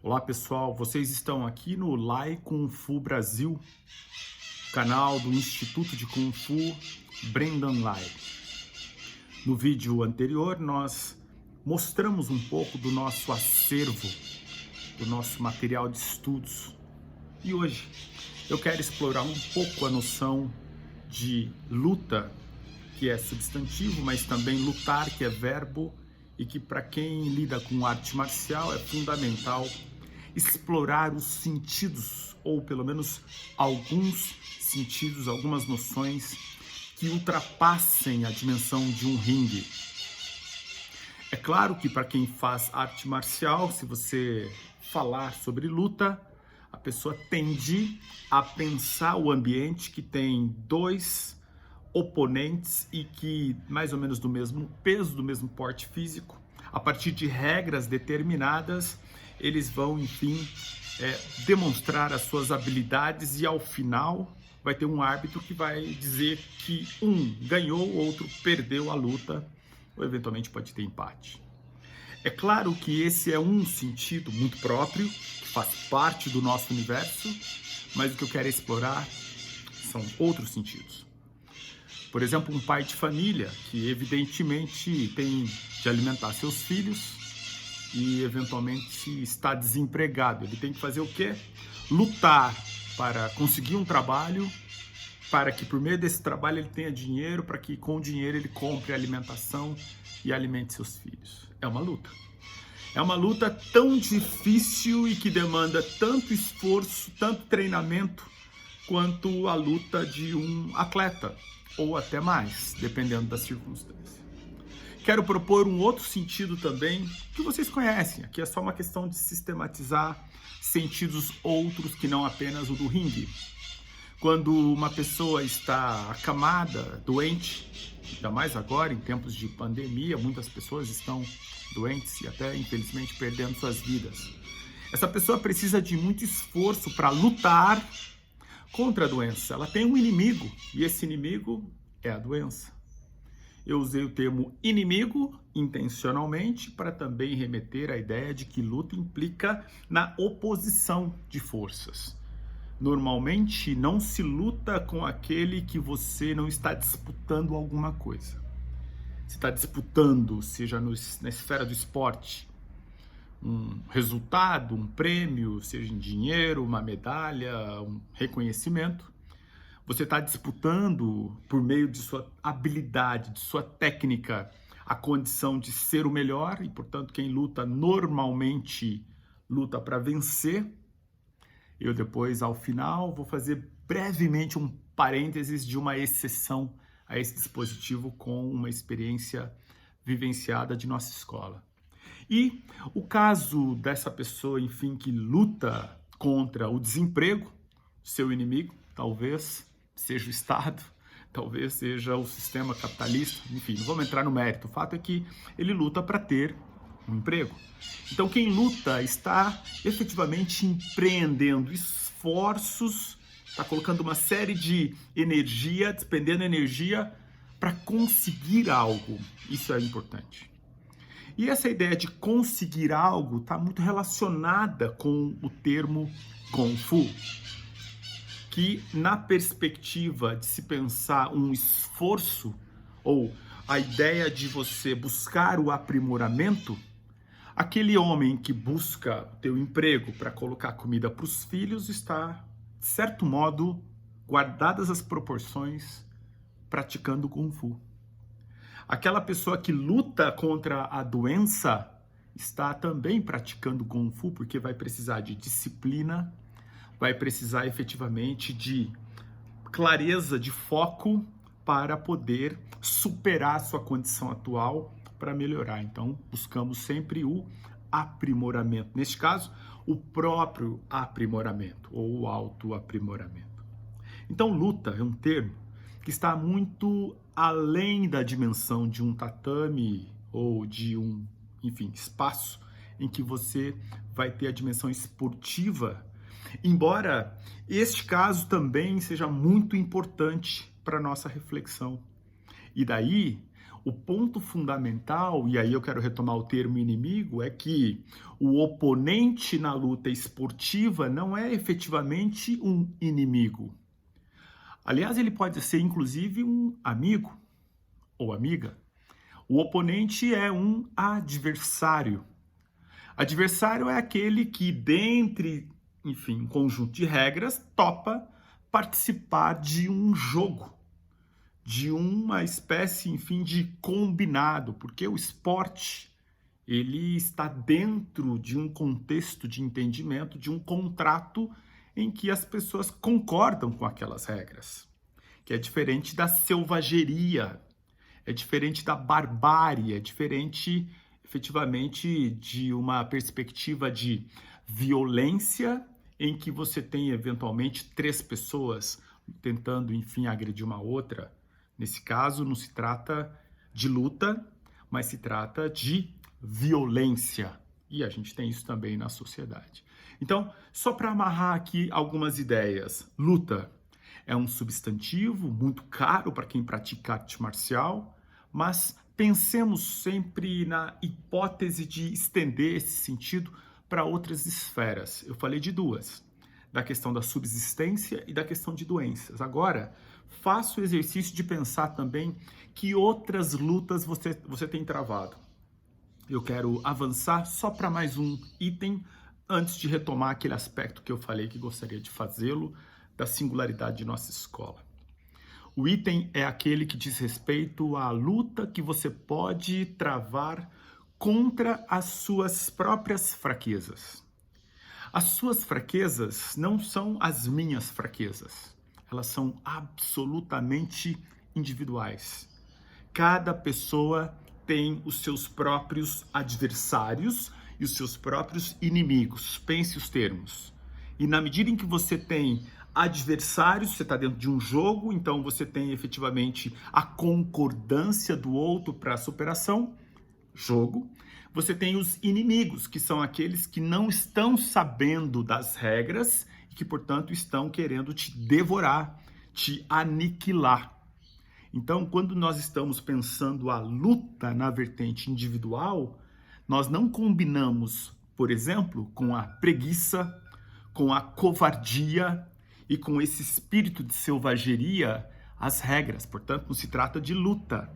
Olá pessoal, vocês estão aqui no Lai Kung Fu Brasil, canal do Instituto de Kung Fu Brendan Lai. No vídeo anterior nós mostramos um pouco do nosso acervo, do nosso material de estudos. E hoje eu quero explorar um pouco a noção de luta, que é substantivo, mas também lutar, que é verbo, e que para quem lida com arte marcial é fundamental explorar os sentidos, ou pelo menos alguns sentidos, algumas noções que ultrapassem a dimensão de um ringue. É claro que para quem faz arte marcial, se você falar sobre luta, a pessoa tende a pensar o ambiente que tem dois oponentes e que mais ou menos do mesmo peso, do mesmo porte físico, a partir de regras determinadas, eles vão, enfim, demonstrar as suas habilidades e ao final vai ter um árbitro que vai dizer que um ganhou, o outro perdeu a luta, ou eventualmente pode ter empate. É claro que esse é um sentido muito próprio, que faz parte do nosso universo, mas o que eu quero explorar são outros sentidos. Por exemplo, um pai de família que evidentemente tem de alimentar seus filhos e eventualmente está desempregado. Ele tem que fazer o quê? Lutar para conseguir um trabalho, para que por meio desse trabalho ele tenha dinheiro, para que com o dinheiro ele compre alimentação e alimente seus filhos. É uma luta. É uma luta tão difícil e que demanda tanto esforço, tanto treinamento, quanto a luta de um atleta, ou até mais, dependendo das circunstâncias. Quero propor um outro sentido também, que vocês conhecem. Aqui é só uma questão de sistematizar sentidos outros que não apenas o do ringue. Quando uma pessoa está acamada, doente, ainda mais agora, em tempos de pandemia, muitas pessoas estão doentes e até, infelizmente, perdendo suas vidas. Essa pessoa precisa de muito esforço para lutar contra a doença. Ela tem um inimigo e esse inimigo é a doença. Eu usei o termo inimigo intencionalmente para também remeter à ideia de que luta implica na oposição de forças. Normalmente não se luta com aquele que você não está disputando alguma coisa. Você está disputando, seja na esfera do esporte, um resultado, um prêmio, seja em dinheiro, uma medalha, um reconhecimento. Você está disputando, por meio de sua habilidade, de sua técnica, a condição de ser o melhor e, portanto, quem luta normalmente luta para vencer. Eu depois, ao final, vou fazer brevemente um parênteses de uma exceção a esse dispositivo com uma experiência vivenciada de nossa escola. E o caso dessa pessoa, enfim, que luta contra o desemprego, seu inimigo, talvez seja o Estado, talvez seja o sistema capitalista, enfim, não vamos entrar no mérito. O fato é que ele luta para ter um emprego. Então, quem luta está efetivamente empreendendo esforços, está colocando uma série de energia, despendendo energia para conseguir algo. Isso é importante. E essa ideia de conseguir algo está muito relacionada com o termo Kung Fu, que na perspectiva de se pensar um esforço, ou a ideia de você buscar o aprimoramento, aquele homem que busca ter um emprego para colocar comida para os filhos está, de certo modo, guardadas as proporções, praticando Kung Fu. Aquela pessoa que luta contra a doença está também praticando Kung Fu, porque vai precisar de disciplina, vai precisar efetivamente de clareza, de foco para poder superar a sua condição atual para melhorar. Então, buscamos sempre o aprimoramento. Neste caso, o próprio aprimoramento ou o autoaprimoramento. Então, luta é um termo que está muito além da dimensão de um tatame ou de um, enfim, espaço em que você vai ter a dimensão esportiva, embora este caso também seja muito importante para a nossa reflexão. E daí, O ponto fundamental, e aí eu quero retomar o termo inimigo, é que o oponente na luta esportiva não é efetivamente um inimigo. Aliás, ele pode ser inclusive um amigo ou amiga. O oponente é um adversário. Adversário é aquele que, dentre, enfim, um conjunto de regras, topa participar de um jogo, de uma espécie, enfim, de combinado, porque o esporte, ele está dentro de um contexto de entendimento, de um contrato em que as pessoas concordam com aquelas regras, que é diferente da selvageria, é diferente da barbárie, é diferente, efetivamente, de uma perspectiva de violência em que você tem, eventualmente, 3 pessoas tentando, enfim, agredir uma outra. Nesse caso, não se trata de luta, mas se trata de violência. E a gente tem isso também na sociedade. Então, só para amarrar aqui algumas ideias. Luta é um substantivo muito caro para quem pratica arte marcial, mas pensemos sempre na hipótese de estender esse sentido para outras esferas. Eu falei de 2, da questão da subsistência e da questão de doenças. Agora, faça o exercício de pensar também que outras lutas você tem travado. Eu quero avançar só para mais um item antes de retomar aquele aspecto que eu falei que gostaria de fazê-lo, da singularidade de nossa escola. O item é aquele que diz respeito à luta que você pode travar contra as suas próprias fraquezas. As suas fraquezas não são as minhas fraquezas. Elas são absolutamente individuais. Cada pessoa tem os seus próprios adversários e os seus próprios inimigos. Pense os termos. E na medida em que você tem adversários, você está dentro de um jogo, então você tem efetivamente a concordância do outro para a superação, jogo. Você tem os inimigos, que são aqueles que não estão sabendo das regras e que, portanto, estão querendo te devorar, te aniquilar. Então, quando nós estamos pensando a luta na vertente individual, nós não combinamos, por exemplo, com a preguiça, com a covardia e com esse espírito de selvageria as regras. Portanto, não se trata de luta,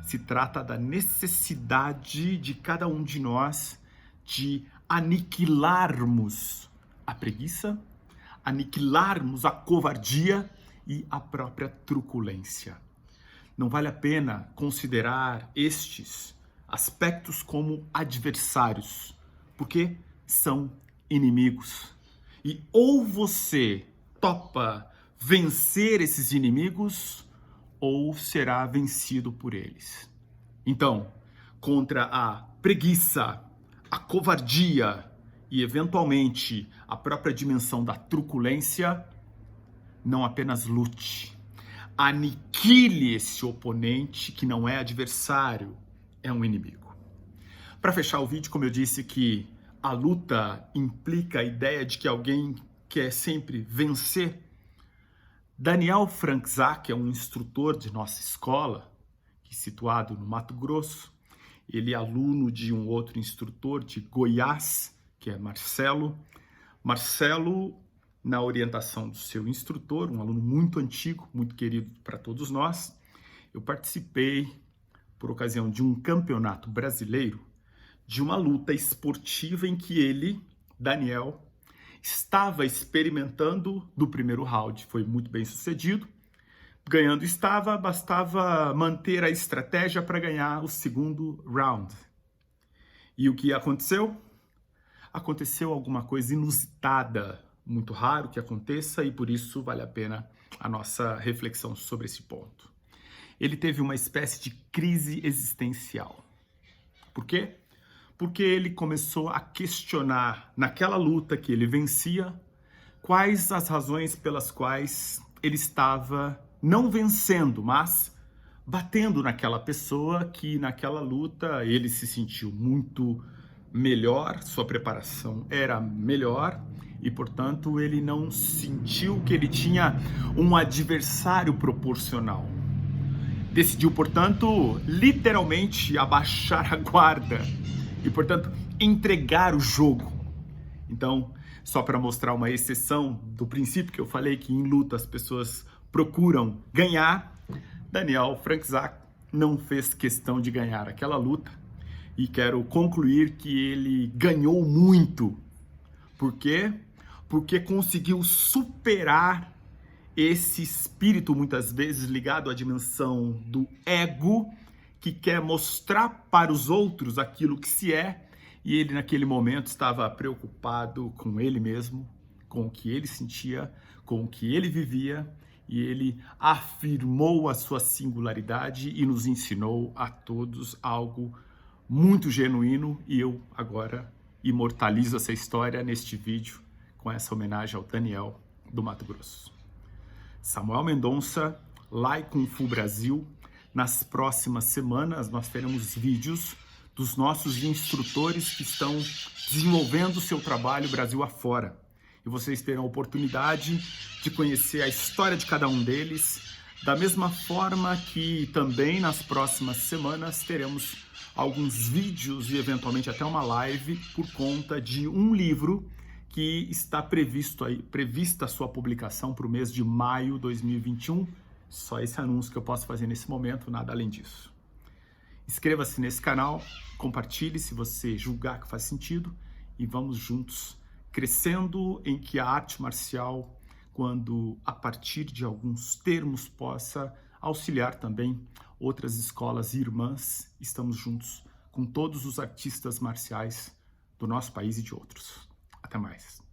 se trata da necessidade de cada um de nós de aniquilarmos a preguiça, aniquilarmos a covardia e a própria truculência. Não vale a pena considerar estes aspectos como adversários, porque são inimigos. E ou você topa vencer esses inimigos, ou será vencido por eles. Então, contra a preguiça, a covardia e, eventualmente, a própria dimensão da truculência, não apenas lute, aniquile esse oponente que não é adversário, é um inimigo. Para fechar o vídeo, como eu disse que a luta implica a ideia de que alguém quer sempre vencer, Daniel Franczak é um instrutor de nossa escola, situado no Mato Grosso. Ele é aluno de um outro instrutor de Goiás, que é Marcelo. Marcelo, na orientação do seu instrutor, um aluno muito antigo, muito querido para todos nós, eu participei, por ocasião de um campeonato brasileiro, de uma luta esportiva em que ele, Daniel, estava experimentando do primeiro round. Foi muito bem sucedido. Ganhando estava, bastava manter a estratégia para ganhar o segundo round. E o que aconteceu? Aconteceu alguma coisa inusitada, muito raro que aconteça, e por isso vale a pena a nossa reflexão sobre esse ponto. Ele teve uma espécie de crise existencial. Por quê? Porque ele começou a questionar, naquela luta que ele vencia, quais as razões pelas quais ele estava não vencendo, mas batendo naquela pessoa que naquela luta ele se sentiu muito melhor, sua preparação era melhor e, portanto, ele não sentiu que ele tinha um adversário proporcional. decidiu, portanto, literalmente abaixar a guarda e, portanto, entregar o jogo. Então, só para mostrar uma exceção do princípio que eu falei que em luta as pessoas procuram ganhar, Daniel Franczak não fez questão de ganhar aquela luta e quero concluir que ele ganhou muito. Por quê? Porque conseguiu superar esse espírito muitas vezes ligado à dimensão do ego, que quer mostrar para os outros aquilo que se é, e ele naquele momento estava preocupado com ele mesmo, com o que ele sentia, com o que ele vivia, e ele afirmou a sua singularidade e nos ensinou a todos algo muito genuíno, e eu agora imortalizo essa história neste vídeo com essa homenagem ao Daniel do Mato Grosso. Samuel Mendonça, lá em Kung Fu Brasil. Nas próximas semanas nós teremos vídeos dos nossos instrutores que estão desenvolvendo o seu trabalho Brasil afora. E vocês terão a oportunidade de conhecer a história de cada um deles, da mesma forma que também nas próximas semanas teremos alguns vídeos e eventualmente até uma live por conta de um livro que está prevista a sua publicação para o mês de maio de 2021. Só esse anúncio que eu posso fazer nesse momento, nada além disso. Inscreva-se nesse canal, compartilhe se você julgar que faz sentido e vamos juntos crescendo em que a arte marcial, quando a partir de alguns termos possa auxiliar também outras escolas irmãs. Estamos juntos com todos os artistas marciais do nosso país e de outros. Até mais.